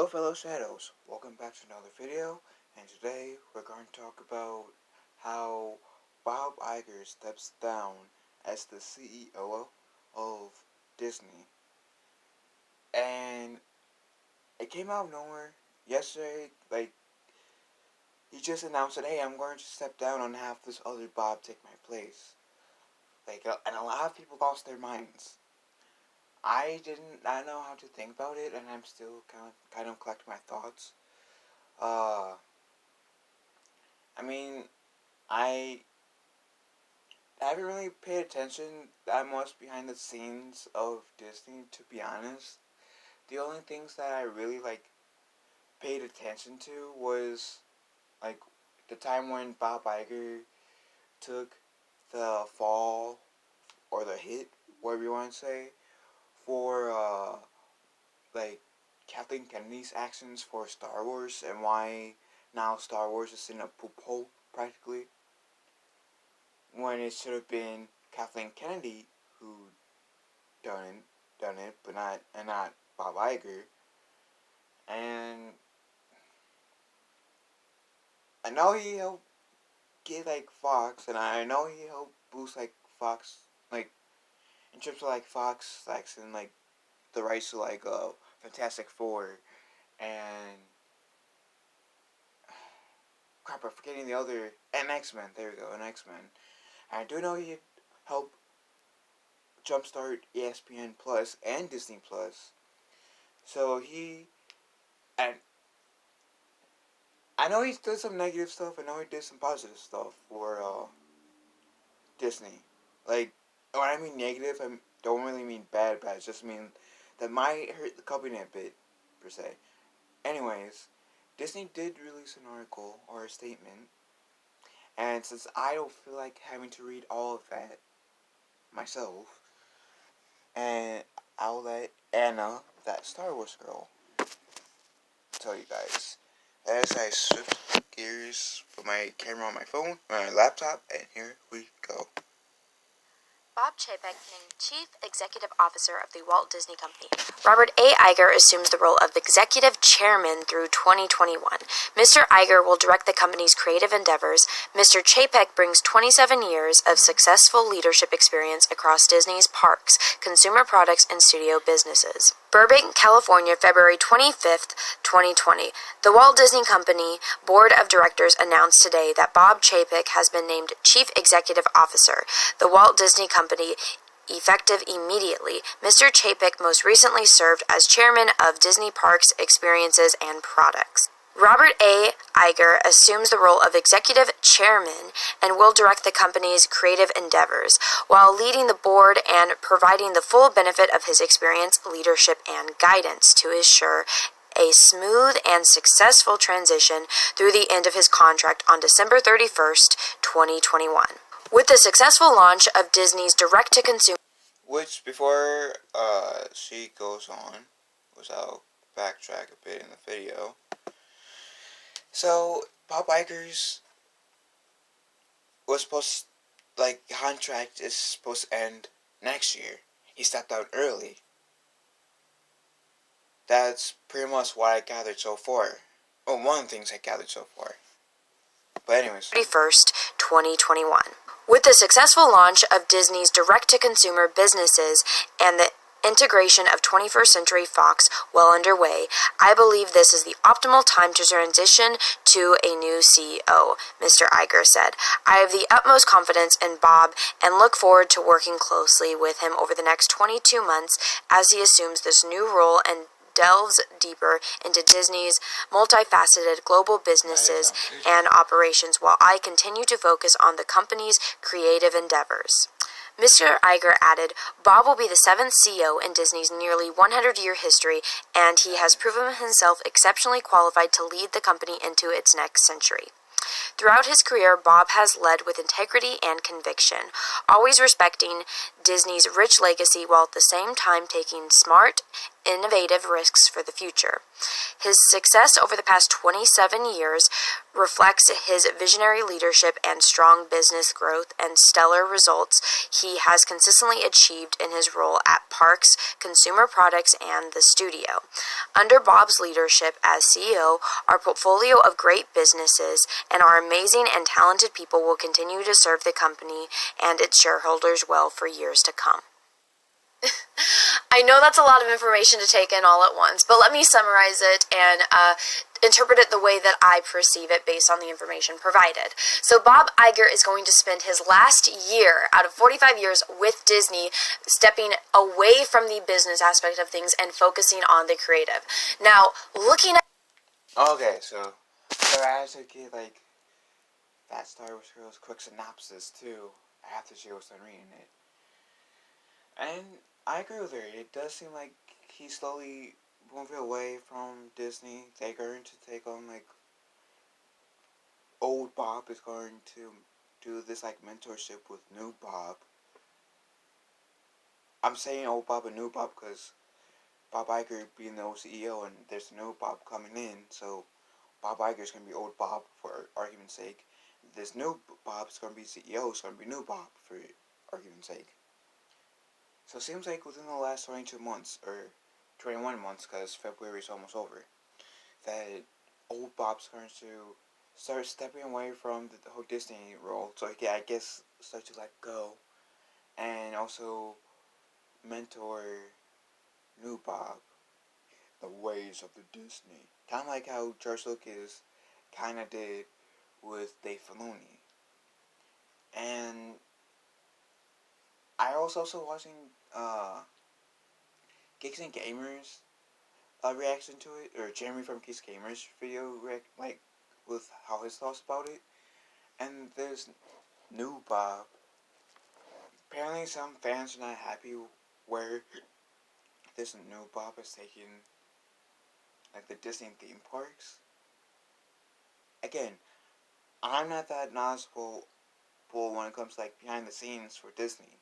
Hello fellow shadows, welcome back to another video, and today we're going to talk about how Bob Iger steps down as the CEO of Disney. And it came out of nowhere yesterday, he just announced that, hey, I'm going to step down and have this other Bob take my place. And a lot of people lost their minds. I didn't know how to think about it, and I'm still kind of collecting my thoughts. I haven't really paid attention that much behind the scenes of Disney, to be honest. The only things that I really, paid attention to was, the time when Bob Iger took the fall, or the hit, whatever you want to say, for, Kathleen Kennedy's actions for Star Wars, and why now Star Wars is in a poop hole, practically, when it should have been Kathleen Kennedy who done it, but not Bob Iger. And I know he helped get, Fox, and I know he helped boost, Fox, in terms of, Fox, and, the rights to, Fantastic Four, and crap, I'm forgetting the other, and X-Men, there we go, and X-Men. And I do know he helped jumpstart ESPN Plus and Disney Plus. So and I know he did some negative stuff, I know he did some positive stuff for, Disney. When I mean negative, I don't really mean bad, I just mean that might hurt the company a bit, per se. Anyways, Disney did release an article, or a statement, and since I don't feel like having to read all of that myself, and I'll let Anna, that Star Wars girl, tell you guys. As I shift gears, put my camera on my phone, my laptop, and here we go. Bob Chapek named Chief Executive Officer of the Walt Disney Company. Robert A. Iger assumes the role of Executive Chairman through 2021. Mr. Iger will direct the company's creative endeavors. Mr. Chapek brings 27 years of successful leadership experience across Disney's parks, consumer products, and studio businesses. Burbank, California, February 25th, 2020. The Walt Disney Company Board of Directors announced today that Bob Chapek has been named Chief Executive Officer. The Walt Disney Company, effective immediately. Mr. Chapek most recently served as Chairman of Disney Parks, Experiences, and Products. Robert A. Iger assumes the role of Executive Chairman and will direct the company's creative endeavors, while leading the board and providing the full benefit of his experience, leadership, and guidance to ensure a smooth and successful transition through the end of his contract on December 31st, 2021. With the successful launch of Disney's direct-to-consumer... Which, before she goes on, which I'll backtrack a bit in the video. So, Bob Iger's contract is supposed to end next year. He stepped out early. That's pretty much what I gathered so far. Well, one of the things I gathered so far. But anyways. 31st, 2021. With the successful launch of Disney's direct-to-consumer businesses and the integration of 21st Century Fox well underway, I believe this is the optimal time to transition to a new CEO, Mr. Iger said. I have the utmost confidence in Bob and look forward to working closely with him over the next 22 months as he assumes this new role and delves deeper into Disney's multifaceted global businesses and operations while I continue to focus on the company's creative endeavors. Mr. Iger added, Bob will be the 7th CEO in Disney's nearly 100-year history, and he has proven himself exceptionally qualified to lead the company into its next century. Throughout his career, Bob has led with integrity and conviction, always respecting Disney's rich legacy while at the same time taking smart, innovative risks for the future. His success over the past 27 years reflects his visionary leadership and strong business growth and stellar results he has consistently achieved in his role at parks, consumer products, and the studio. Under Bob's leadership as CEO, our portfolio of great businesses and our amazing and talented people will continue to serve the company and its shareholders well for years to come. I know that's a lot of information to take in all at once, but let me summarize it and interpret it the way that I perceive it based on the information provided. So Bob Iger is going to spend his last year out of 45 years with Disney stepping away from the business aspect of things and focusing on the creative. Now, looking at... Okay, so I had to get like that Star Wars girl's quick synopsis too after she was done reading it. And I agree with her. It does seem like he's slowly moving away from Disney. They're going to take on like old Bob is going to do this like mentorship with new Bob. I'm saying old Bob and new Bob because Bob Iger being the old CEO and there's a new Bob coming in, so Bob Iger's going to be old Bob for argument's sake. This new Bob's going to be CEO, it's going to be new Bob for argument's sake. So it seems like within the last 22 months, or 21 months, because February is almost over, that old Bob's going to start stepping away from the whole Disney role, so he can, I guess, start to let go, and also mentor new Bob, the ways of the Disney. Kind of like how George Lucas kind of did with Dave Filoni. And I was also watching Geeks and Gamers reaction to it, or Jeremy from Geeks Gamers video like with how his thoughts about it. And there's new Bob. Apparently, some fans are not happy where this new Bob is taking like the Disney theme parks. Again, I'm not that knowledgeable when it comes to like behind the scenes for Disney,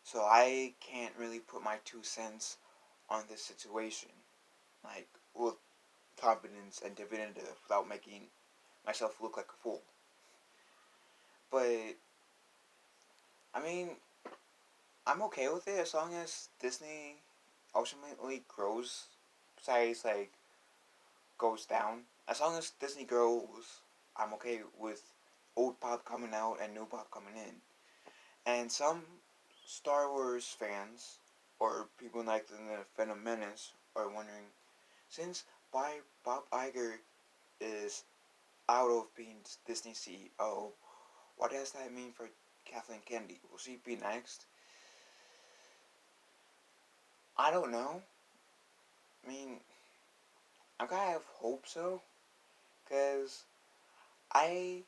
so I can't really put my 2 cents on this situation, like with confidence and definitive without making myself look like a fool. But I mean, I'm okay with it as long as Disney ultimately grows. Besides, like goes down. As long as Disney grows, I'm okay with old Bob coming out and new Bob coming in. And some Star Wars fans or people like the Phantom Menace are wondering, since Bob Iger is out of being Disney CEO, what does that mean for Kathleen Kennedy? Will she be next? I don't know. I mean, I kind of have hope so, because I...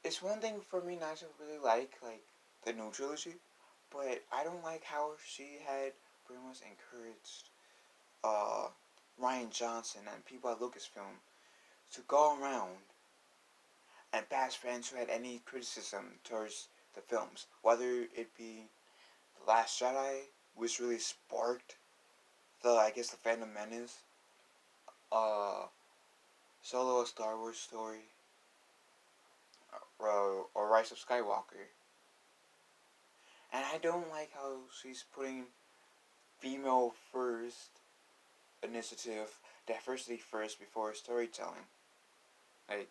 It's one thing for me not to really like the new trilogy, but I don't like how she had pretty much encouraged Ryan Johnson and people at Lucasfilm to go around and bash fans who had any criticism towards the films, whether it be The Last Jedi, which really sparked the Phantom Menace, Solo: A Star Wars Story, or Rise of Skywalker. And I don't like how she's putting female first initiative, diversity first before storytelling. Like,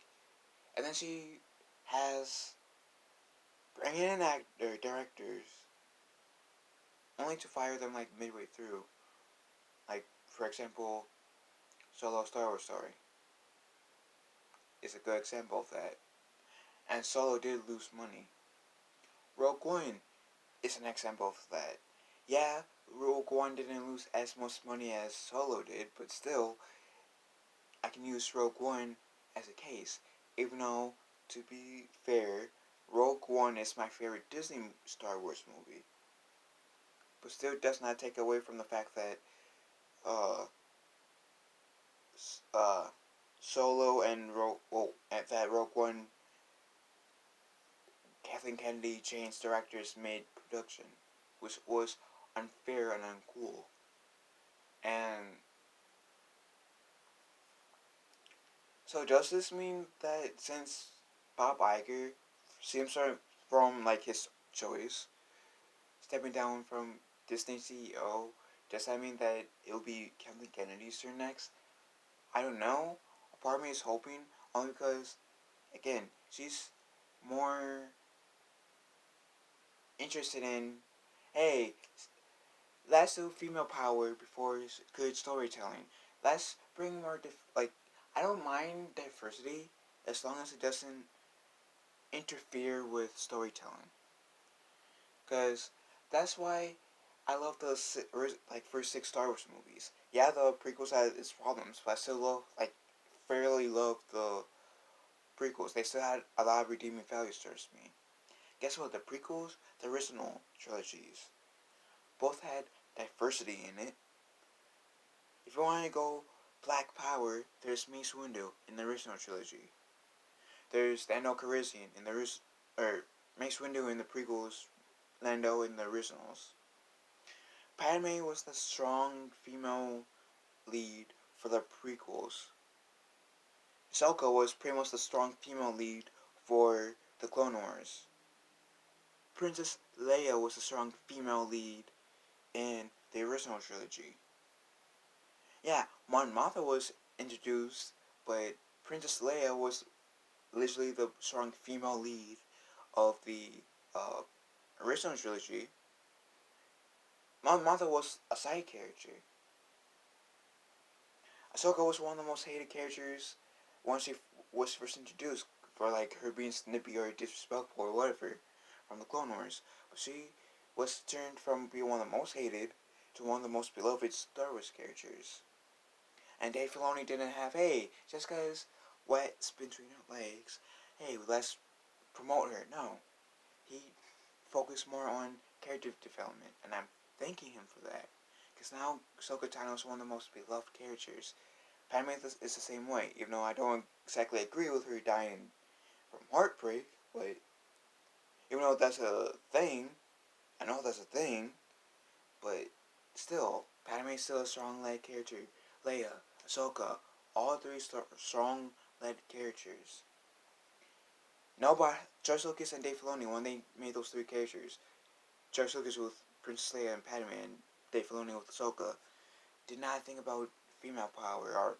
and then she has bringing in directors only to fire them like midway through. Like, for example, Solo: Star Wars Story is a good example of that. And Solo did lose money. Rogue One is an example of that. Yeah, Rogue One didn't lose as much money as Solo did, but still, I can use Rogue One as a case. Even though, to be fair, Rogue One is my favorite Disney Star Wars movie. But still does not take away from the fact that uh, Solo and Rogue One Kathleen Kennedy changed directors mid-production, which was unfair and uncool. And so does this mean that since Bob Iger seems from like his choice, stepping down from Disney CEO, does that mean that it'll be Kathleen Kennedy's turn next? I don't know. A part of me is hoping, only because, again, she's more interested in, hey, let's do female power before good storytelling. Let's bring more, I don't mind diversity as long as it doesn't interfere with storytelling. Because that's why I love the first 6 Star Wars movies. Yeah, the prequels had its problems, but I still fairly love the prequels. They still had a lot of redeeming values towards me. Guess what? The prequels, the original trilogies, both had diversity in it. If you want to go Black Power, there's Mace Windu in the original trilogy. There's Lando Calrissian in Mace Windu in the prequels, Lando in the originals. Padme was the strong female lead for the prequels. Ahsoka was pretty much the strong female lead for the Clone Wars. Princess Leia was a strong female lead in the original trilogy. Yeah, Mon Mothma was introduced, but Princess Leia was literally the strong female lead of the uh, original trilogy. Mon Mothma was a side character. Ahsoka was one of the most hated characters once she was first introduced for her being snippy or disrespectful or whatever from the Clone Wars. But she was turned from being one of the most hated to one of the most beloved Star Wars characters. And Dave Filoni didn't have, hey, just because wet spins between her legs, hey, let's promote her. No. He focused more on character development, and I'm thanking him for that. Because now Ahsoka Tano is one of the most beloved characters. Padme is the same way, even though I don't exactly agree with her dying from heartbreak, but even though that's a thing, I know that's a thing, but still, Padme is still a strong led character. Leia, Ahsoka, all three strong led characters. Nobody, George Lucas and Dave Filoni, when they made those 3 characters, George Lucas with Princess Leia and Padme, and Dave Filoni with Ahsoka, did not think about female power or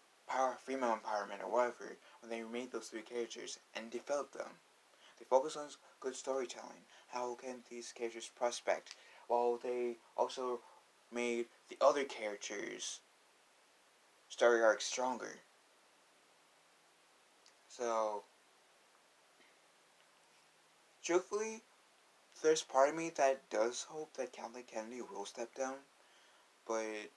female empowerment or whatever when they made those 3 characters and developed them. They focused on good storytelling. How can these characters prospect? While they also made the other characters' story arcs stronger. So, truthfully, there's part of me that does hope that Kathleen Kennedy will step down, but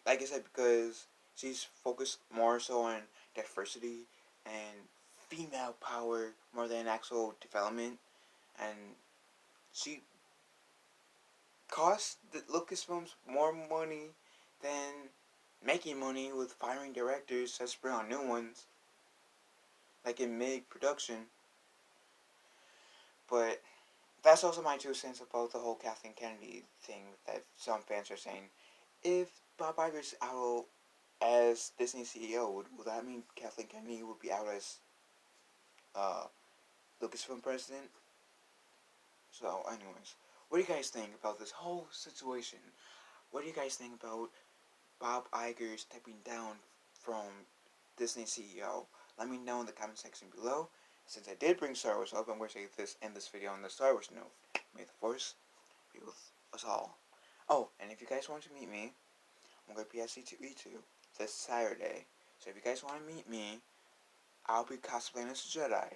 like I said, because she's focused more so on diversity and female power more than actual development, and she cost the Lucasfilms more money than making money with firing directors just to bring on new ones, like in mid-production. But that's also my 2 cents about the whole Kathleen Kennedy thing that some fans are saying. If Bob Iger's out as Disney CEO, would that mean Kathleen Kennedy would be out as uh, Lucasfilm president? So, anyways, what do you guys think about this whole situation? What do you guys think about Bob Iger stepping down from Disney CEO? Let me know in the comment section below. Since I did bring Star Wars up, I'm going to end this video on the Star Wars note. May the Force be with us all. Oh, and if you guys want to meet me, I'm going to be at C2E2 this Saturday. So if you guys want to meet me, I'll be cosplaying as a Jedi.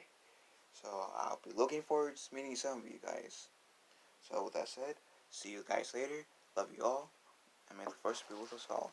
So I'll be looking forward to meeting some of you guys. So with that said, see you guys later. Love you all. And may the Force be with us all.